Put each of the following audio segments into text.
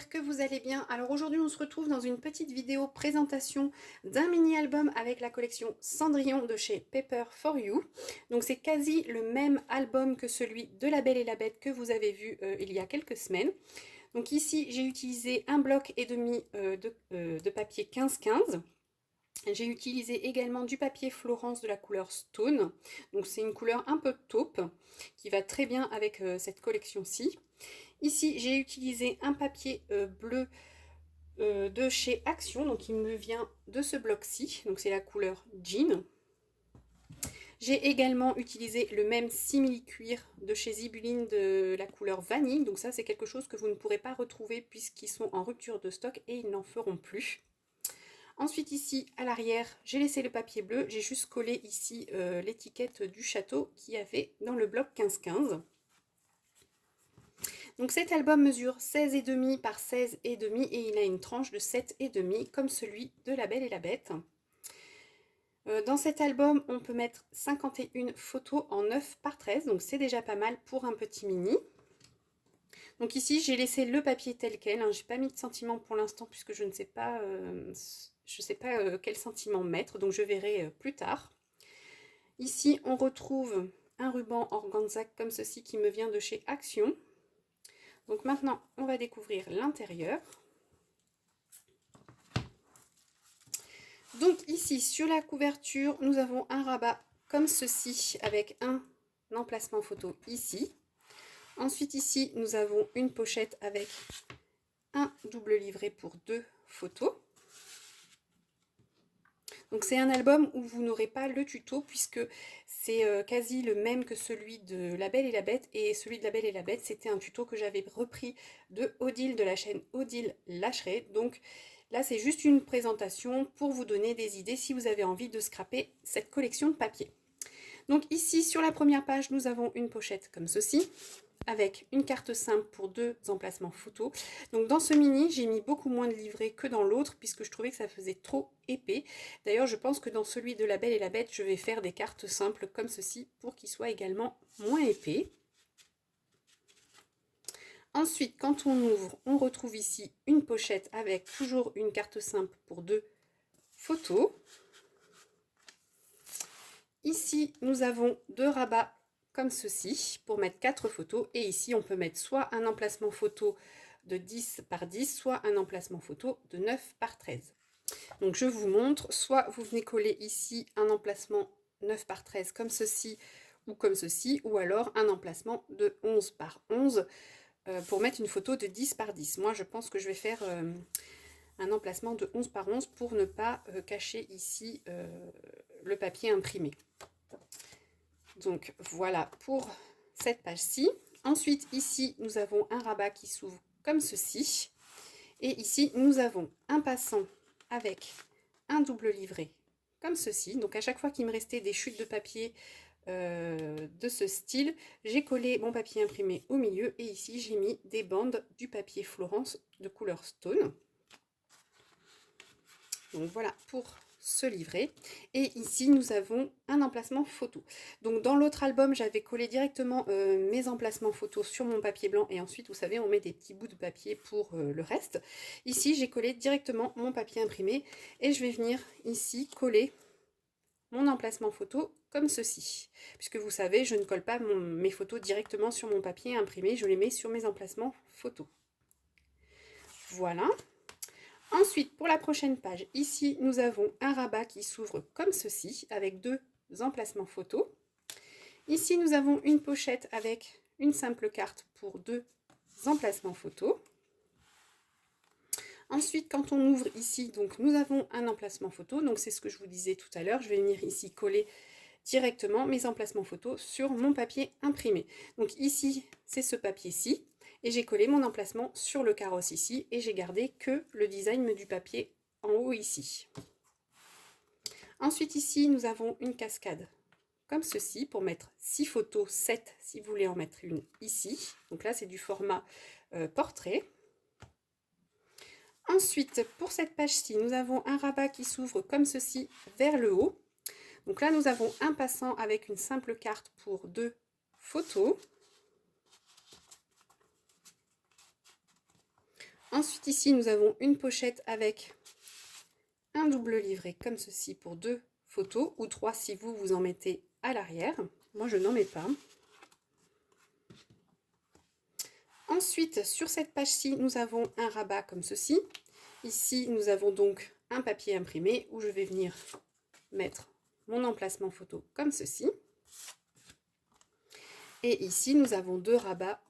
j'espère que vous allez bien. Alors aujourd'hui on se retrouve dans une petite vidéo présentation d'un mini-album avec la collection Cendrillon de chez Paper for You. Donc c'est quasi le même album que celui de La Belle et la Bête que vous avez vu il y a quelques semaines. Donc ici j'ai utilisé un bloc et demi de papier 15-15. J'ai utilisé également du papier Florence de la couleur Stone. Donc c'est une couleur un peu taupe qui va très bien avec cette collection-ci. Ici, j'ai utilisé un papier bleu de chez Action, donc il me vient de ce bloc-ci, donc c'est la couleur Jean. J'ai également utilisé le même simili-cuir de chez Zibuline de la couleur Vanille, donc ça c'est quelque chose que vous ne pourrez pas retrouver puisqu'ils sont en rupture de stock et ils n'en feront plus. Ensuite ici, à l'arrière, j'ai laissé le papier bleu, j'ai juste collé ici l'étiquette du château qu'il y avait dans le bloc 15-15. Donc cet album mesure 16,5 par 16,5 et il a une tranche de 7,5 comme celui de La Belle et la Bête. Dans cet album, on peut mettre 51 photos en 9 par 13, donc c'est déjà pas mal pour un petit mini. Donc ici, j'ai laissé le papier tel quel, hein. J'ai pas mis de sentiment pour l'instant puisque je ne sais pas, quel sentiment mettre, donc je verrai plus tard. Ici, on retrouve un ruban organza comme ceci qui me vient de chez Action. Donc maintenant, on va découvrir l'intérieur. Donc ici, sur la couverture, nous avons un rabat comme ceci, avec un emplacement photo ici. Ensuite ici, nous avons une pochette avec un double livret pour 2 photos. Donc c'est un album où vous n'aurez pas le tuto puisque c'est quasi le même que celui de La Belle et la Bête. Et celui de La Belle et la Bête, c'était un tuto que j'avais repris de Odile de la chaîne Odile Lâcherait. Donc là, c'est juste une présentation pour vous donner des idées si vous avez envie de scraper cette collection de papier. Donc ici, sur la première page, nous avons une pochette comme ceci, avec une carte simple pour 2 emplacements photos. Donc dans ce mini, j'ai mis beaucoup moins de livrets que dans l'autre, puisque je trouvais que ça faisait trop épais. D'ailleurs, je pense que dans celui de La Belle et la Bête, je vais faire des cartes simples comme ceci, pour qu'il soit également moins épais. Ensuite, quand on ouvre, on retrouve ici une pochette avec toujours une carte simple pour 2 photos. Ici, nous avons 2 rabats comme ceci pour mettre 4 photos. Et ici, on peut mettre soit un emplacement photo de 10 par 10, soit un emplacement photo de 9 par 13. Donc, je vous montre. Soit vous venez coller ici un emplacement 9 par 13 comme ceci ou comme ceci, ou alors un emplacement de 11 par 11 pour mettre une photo de 10 par 10. Moi, je pense que je vais faire un emplacement de 11 par 11 pour ne pas cacher ici le papier imprimé. Donc voilà pour cette page-ci. Ensuite, ici, nous avons un rabat qui s'ouvre comme ceci. Et ici, nous avons un passant avec un double livret comme ceci. Donc à chaque fois qu'il me restait des chutes de papier de ce style, j'ai collé mon papier imprimé au milieu. Et ici, j'ai mis des bandes du papier Florence de couleur Stone. Donc voilà pour ce livret. Et ici, nous avons un emplacement photo. Donc dans l'autre album, j'avais collé directement mes emplacements photos sur mon papier blanc. Et ensuite, vous savez, on met des petits bouts de papier pour le reste. Ici, j'ai collé directement mon papier imprimé. Et je vais venir ici coller mon emplacement photo comme ceci. Puisque vous savez, je ne colle pas mes photos directement sur mon papier imprimé. Je les mets sur mes emplacements photos. Voilà. Ensuite, pour la prochaine page, ici, nous avons un rabat qui s'ouvre comme ceci, avec 2 emplacements photos. Ici, nous avons une pochette avec une simple carte pour 2 emplacements photos. Ensuite, quand on ouvre ici, donc nous avons un emplacement photo. Donc c'est ce que je vous disais tout à l'heure. Je vais venir ici coller directement mes emplacements photos sur mon papier imprimé. Donc ici, c'est ce papier-ci. Et j'ai collé mon emplacement sur le carrosse ici et j'ai gardé que le design du papier en haut ici. Ensuite ici, nous avons une cascade comme ceci pour mettre 6 photos, 7 si vous voulez en mettre une ici. Donc là, c'est du format portrait. Ensuite, pour cette page-ci, nous avons un rabat qui s'ouvre comme ceci vers le haut. Donc là, nous avons un passant avec une simple carte pour 2 photos. Ensuite ici nous avons une pochette avec un double livret comme ceci pour 2 photos, ou 3 si vous en mettez à l'arrière. Moi je n'en mets pas. Ensuite sur cette page-ci nous avons un rabat comme ceci. Ici nous avons donc un papier imprimé où je vais venir mettre mon emplacement photo comme ceci. Et ici nous avons 2 rabats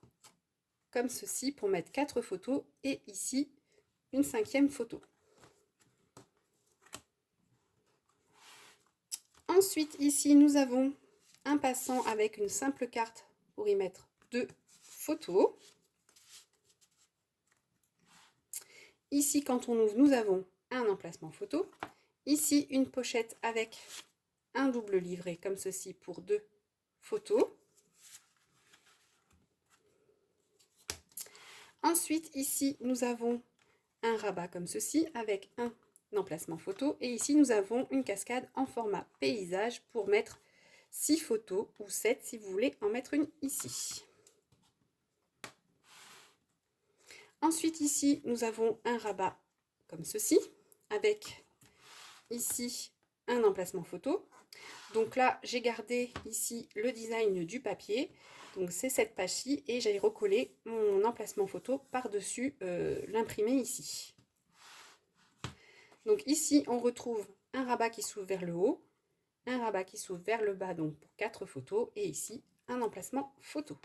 comme ceci pour mettre 4 photos, et ici une 5e photo. Ensuite ici nous avons un passant avec une simple carte pour y mettre 2 photos. Ici quand on ouvre nous avons un emplacement photo. Ici une pochette avec un double livret comme ceci pour 2 photos. Ensuite ici nous avons un rabat comme ceci avec un emplacement photo, et ici nous avons une cascade en format paysage pour mettre 6 photos, ou 7 si vous voulez en mettre une ici. Ensuite ici nous avons un rabat comme ceci avec ici un emplacement photo. Donc là j'ai gardé ici le design du papier, donc c'est cette page-ci, et j'ai recollé mon emplacement photo par-dessus l'imprimé ici. Donc ici on retrouve un rabat qui s'ouvre vers le haut, un rabat qui s'ouvre vers le bas, donc pour 4 photos, et ici un emplacement photo.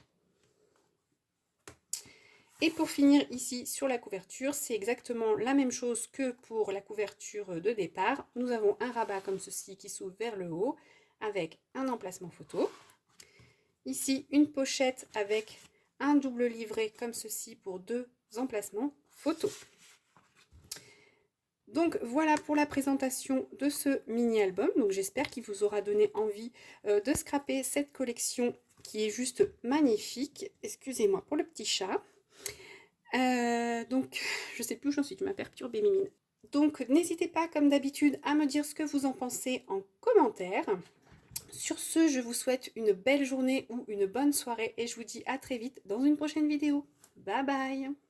Et pour finir ici sur la couverture, c'est exactement la même chose que pour la couverture de départ. Nous avons un rabat comme ceci qui s'ouvre vers le haut avec un emplacement photo. Ici une pochette avec un double livret comme ceci pour 2 emplacements photo. Donc voilà pour la présentation de ce mini album. Donc j'espère qu'il vous aura donné envie de scraper cette collection qui est juste magnifique. Excusez-moi pour le petit chat. Donc je sais plus où j'en suis, tu m'as perturbée Mimine. Donc n'hésitez pas comme d'habitude à me dire ce que vous en pensez en commentaire. Sur ce, je vous souhaite une belle journée ou une bonne soirée, et je vous dis à très vite dans une prochaine vidéo. Bye bye!